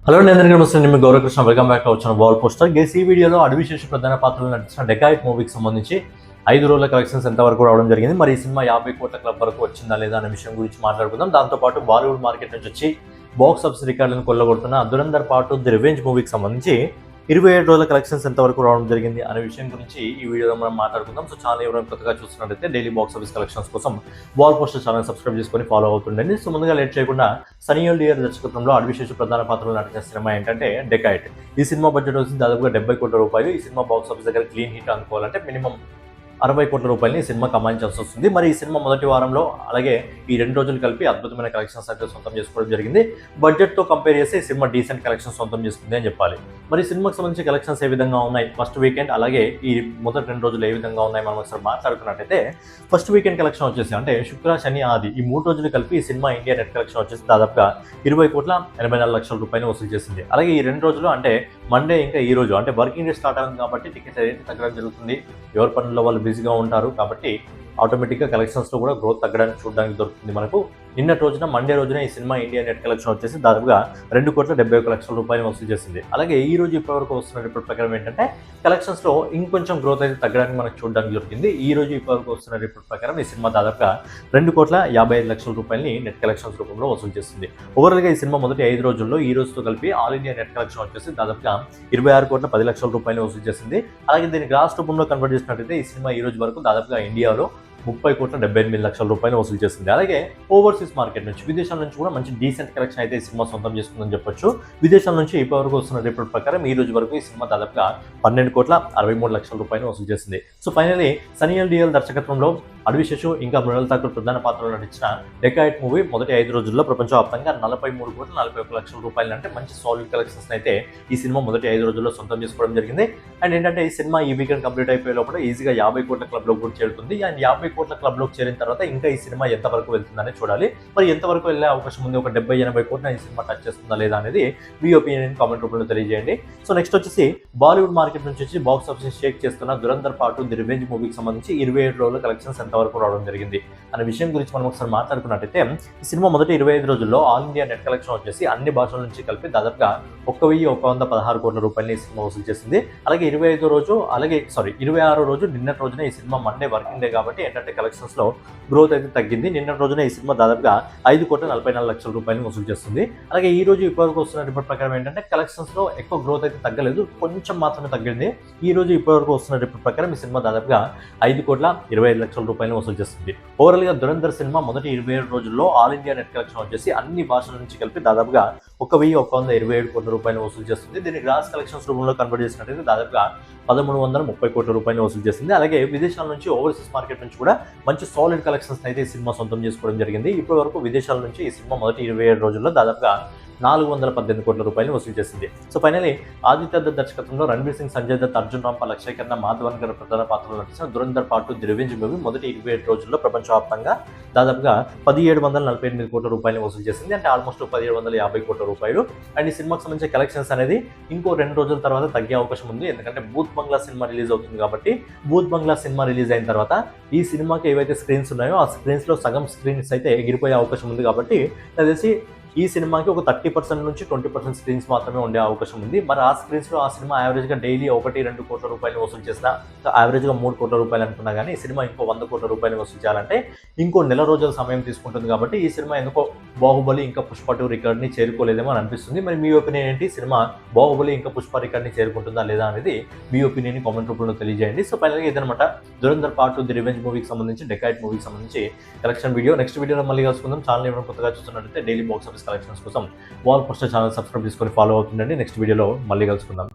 Hello నేను నమస్తే మీ Gauravkrishna welcome back వచ్చిన వాల్ పోస్టర్ గేస్ ఈ వీడియోలో అడవిశేష ప్రధాన పాత్రలు నటించిన డెకాయిట్ మూవీకి సంబంధించి 5 రోజుల కలెక్షన్స్ ఎంతవరకు రావడం జరిగింది, మరి ఈ సినిమా 50 కోట్ల క్లబ్ వరకు వచ్చిందా లేదా అనే విషయం గురించి మాట్లాడుకుందాం. దాంతోపాటు బాలీవుడ్ మార్కెట్ నుంచి వచ్చి బాక్స్ ఆఫీస్ రికార్డులను కొల్లగొడుతున్న దురంధర్ పార్ట్ ది రివెంజ్ మూవీకి సంబంధించి 27 రోజుల కలెక్షన్స్ ఎంతవరకు రావడం జరిగింది అనే విషయం గురించి ఈ వీడియోలో మనం మాట్లాడుకుందాం. సో ఛానల్ ఎవరైనా కొత్తగా చూస్తున్నట్లయితే డైలీ బాక్స్ ఆఫీస్ కలెక్షన్స్ కోసం వాల్ పోస్టర్ ఛానల్ సబ్స్క్రైబ్ చేసుకొని ఫాలో అవుతుండండి. సో ముందుగా లేట్ చేయకుండా సనీ లియోనీ దర్శకత్వంలో అడవిశేష ప్రధాన పాత్రలు నటించిన సినిమా ఏంటంటే డెకాయిట్. ఈ సినిమా బడ్జెట్ వచ్చి దాదాపుగా 70 కోట్ల రూపాయలు. ఈ సినిమా బాక్స్ ఆఫీస్ దగ్గర క్లీన్ హిట్ అనుకోవాలంటే మినిమం 60 కోట్ల రూపాయలని ఈ సినిమా కమాయించాల్సి వస్తుంది. మరి ఈ సినిమా మొదటి వారంలో అలాగే ఈ 2 రోజులు కలిపి అద్భుతమైన కలెక్షన్స్ అయితే సొంతం చేసుకోవడం జరిగింది. బడ్జెట్తో కంపేర్ చేస్తే ఈ సినిమా డీసెంట్ కలెక్షన్స్ సొంతం చేసుకుంది అని చెప్పాలి. మరి ఈ సినిమాకి సంబంధించి కలెక్షన్స్ ఏ విధంగా ఉన్నాయి, ఫస్ట్ వీకెండ్ అలాగే ఈ మొదటి 2 రోజులు ఏ విధంగా ఉన్నాయి మనం ఒకసారి మాట్లాడుకున్నట్టయితే ఫస్ట్ వీకెండ్ కలెక్షన్ వచ్చేసి అంటే శుక్ర శని ఆది ఈ 3 రోజులు కలిపి ఈ సినిమా ఇండియా నెట్ కలెక్షన్ వచ్చేసి దాదాపుగా 20,84,00,000 రూపాయలు వసూలు చేసింది. అలాగే ఈ 2 రోజులు అంటే మండే ఇంకా ఈ రోజు అంటే వర్కింగ్ డే స్టార్ట్ అయింది కాబట్టి టికెట్ రేట్ తగ్గడం జరుగుతుంది. ఎవరి పనుల్లో వాళ్ళు బిజీగా ఉంటారు కాబట్టి ఆటోమేటిక్గా కలెక్షన్స్లో కూడా గ్రోత్ తగ్గడానికి చూడడానికి దొరుకుతుంది మనకు. నిన్నటి రోజున మండే రోజున ఈ సినిమా ఇండియా నెట్ కలెక్షన్ వచ్చేసి దాదాపుగా 2,71,00,000 రూపాయలు వసూలు చేసింది. అలాగే ఈ రోజు ఇప్పటివరకు వస్తున్న రిపోర్ట్ ప్రకారం ఏంటంటే కలెక్షన్స్లో ఇంకొంచెం గ్రోత్ అయితే తగ్గడానికి మనకు చూడడానికి దొరికింది. ఈ రోజు ఇప్పటివరకు వస్తున్న రిపోర్ట్ ప్రకారం ఈ సినిమా దాదాపుగా 2,55,00,000 రూపాయలని నెట్ కలెక్షన్స్ రూపంలో వసూలు చేస్తుంది. ఓవరాల్గా ఈ సినిమా మొదటి 5 రోజుల్లో ఈ రోజుతో కలిపి ఆల్ ఇండియా నెట్ కలెక్షన్ వచ్చేసి దాదాపుగా 26,10,00,000 రూపాయలు వసూలు చేసింది. అలాగే దీన్ని గ్రాస్ రూపంలో కన్వర్ట్ చేసినట్టయితే ఈ సినిమా ఈ రోజు వరకు దాదాపుగా ఇండియాలో 30,78,00,000 రూపాయలు వసూలు చేసింది. అలాగే ఓవర్సీస్ మార్కెట్ నుంచి విదేశాల నుంచి కూడా మంచి డీసెంట్ కలెక్షన్ అయితే ఈ సినిమా సొంతం చేసుకుందని చెప్పొచ్చు. విదేశాల నుంచి ఇప్పటివరకు వస్తున్న రిపోర్ట్ ప్రకారం ఈ రోజు వరకు ఈ సినిమా దాదాపుగా 12,63,00,000 రూపాయలు వసూలు చేసింది. సో ఫైనలీ సనీ లియోనీ దర్శకత్వంలో అడవిశేషు ఇంకా మృణాల్ ఠాకూర్ ప్రధాన పాత్రలో నటించిన డెకాయిట్ మూవీ మొదటి 5 రోజుల్లో ప్రపంచవ్యాప్తంగా 43,41,00,000 రూపాయలు అంటే మంచి సాలిడ్ కలెక్షన్స్ అయితే ఈ సినిమా మొదటి 5 రోజుల్లో సొంతం చేసుకోవడం జరిగింది. అండ్ ఏంటంటే ఈ సినిమా ఈ వీకెండ్ కంప్లీట్ అయిపోయే లోపల ఈజీగా 50 కోట్ల క్లబ్లో కూడా చేరుతుంది. అండ్ 50 కోట్ల క్లబ్లోకి చేరిన తర్వాత ఇంకా ఈ సినిమా ఎంతవరకు వెళ్తుందని చూడాలి. మరి ఎంతవరకు వెళ్ళే అవకాశం ఉంది, ఒక 70-80 కోట్ల ఈ సినిమా టచ్ చేస్తుందా లేదా అనేది మీ ఒపీనియన్ కామెంట్ రూపంలో తెలియజేయండి. సో నెక్స్ట్ వచ్చేసి బాలీవుడ్ మార్కెట్ నుంచి వచ్చి బాక్స్ ఆఫీస్ షేక్ చేస్తున్న దురంధర్ పార్ట్ ది రివెంజ్ మూవీకి సంబంధించి 27 రోజుల కలెక్షన్స్ ఎంతవరకు రావడం జరిగింది అనే విషయం గురించి మనం ఒకసారి మాట్లాడుకున్నట్టయితే ఈ సినిమా మొదటి 25 రోజుల్లో ఆల్ ఇండియా నెట్ కలెక్షన్ వచ్చేసి అన్ని భాషల నుంచి కలిపి దాదాపుగా 1,116 కోట్ల రూపాయలని ఈ సినిమా వసూలు చేసింది. అలాగే 26 రోజు నిన్నటి రోజున ఈ సినిమా మండే వర్కింగ్ డే కాబట్టి ఏంటంటే కలెక్షన్స్ లో గ్రోత్ అయితే తగ్గింది. నిన్నటి రోజున ఈ సినిమా దాదాపుగా 5,44,00,000 రూపాయలు వసూలు చేస్తుంది. అలాగే ఈ రోజు ఇప్పటివరకు వస్తున్న రిపోర్ట్ ప్రకారం ఏంటంటే కలెక్షన్స్ లో ఎక్కువ గ్రోత్ అయితే తగ్గలేదు, కొంచెం మాత్రమే తగ్గింది. ఈ రోజు ఇప్పటివరకు వస్తున్న రిపోర్ట్ ప్రకారం ఈ సినిమా దాదాపుగా 5,25,00,000 రూపాయలు వసూలు చేస్తుంది. ఓవరాల్ గా దురంధర్ సినిమా మొదటి 27 రోజుల్లో ఆల్ ఇండియా నెట్ కలెక్షన్ వచ్చేసి అన్ని భాషల నుంచి కలిపి దాదాపుగా 1,127 కోట్ల రూపాయలు వసూలు చేస్తుంది. దీన్ని గ్రాస్ కలెక్షన్స్ రూపంలో కన్వర్ట్ చేసినట్టయితే దాదాపుగా 1,330 కోట్ల రూపాయలు వసూలు చేసింది. అలాగే విదేశాల నుంచి ఓవర్సీస్ మార్కెట్ నుంచి కూడా మంచి సాలిడ్ కలెక్షన్స్ అయితే ఈ సినిమా సొంతం చేసుకోవడం జరిగింది. ఇప్పటి వరకు విదేశాల నుంచి ఈ సినిమా మొదటి 27 రోజుల్లో దాదాపుగా 418 కోట్ల రూపాయలు వసూలు చేసింది. సో ఫైనలీ ఆదిత్య దత్ దర్శకత్వంలో రణబీర్ సింగ్, సంజయ్ దత్, అర్జున్ రాంపాల్, అక్షయ్ ఖన్నా, మాధవన్ గారి ప్రధాన పాత్రలో నటించిన Dhurandhar part the revenge movie మొదటి 27 రోజుల్లో ప్రపంచవ్యాప్తంగా దాదాపుగా 1,748 కోట్ల రూపాయలు వసూలు చేసింది. అంటే ఆల్మోస్ట్ 1,750 కోట్ల రూపాయలు. అండ్ ఈ సినిమాకి సంబంధించిన కలెక్షన్స్ అనేది ఇంకో 2 రోజుల తర్వాత తగ్గే అవకాశం ఉంది. ఎందుకంటే భూత్ బంగ్లా సినిమా రిలీజ్ అవుతుంది కాబట్టి భూత్ బంగ్లా సినిమా రిలీజ్ అయిన తర్వాత ఈ సినిమాకి ఏవైతే స్క్రీన్స్ ఉన్నాయో ఆ స్క్రీన్స్ లో సగం స్క్రీన్స్ అయితే ఎగిరిపోయే అవకాశం ఉంది. కాబట్టి తెలిసి ఈ సినిమాకి ఒక 30% నుంచి 20% స్క్రీన్స్ మాత్రమే ఉండే అవకాశం ఉంది. మరి ఆ స్క్రీన్స్లో ఆ సినిమా యావరేజ్గా డైలీ 1-2 కోట్ల రూపాయలు వసూలు చేసినా, యావరేజ్గా 3 కోట్ల రూపాయలు అనుకున్నా కానీ ఈ సినిమా ఇంకో 100 కోట్ల రూపాయలు వసూలు చేయాలంటే ఇంకో నెల రోజుల సమయం తీసుకుంటుంది. కాబట్టి ఈ సినిమా ఎందుకో బాహుబలి ఇంకా పుష్ప 2 రికార్డ్ని చేరుకోలేదేమో అని అనిపిస్తుంది. మరి మీ ఒపీనియన్ ఏంటి? సినిమా బాహుబలి ఇంకా పుష్ప రికార్డ్ని చేరుకుంటుందా లేదా అనేది మీ ఒపీనియన్ కామెంట్ రూపంలో తెలియజేయండి. సో ఫైనల్గా ఇదనమాట దురంధర్ పార్ట్ ది రివెంజ్ మూవీకి సంబంధించి, డెకాయిట్ మూవీకి సంబంధించి కలెక్షన్ వీడియో. నెక్స్ట్ వీడియోలో మళ్ళీ కలుసుకుందాం. ఛానల్ ఏమైనా కొత్తగా చూస్తున్నట్లయితే డైలీ బాక్స్ ఆఫీస్ కలెక్షన్స్ కోసం వాల్ పోస్టర్ ఛానల్ సబ్స్క్రైబ్ చేసుకొని ఫాలో అవుతుండండి. నెక్స్ట్ వీడియోలో మళ్ళీ కలుసుకుందాం.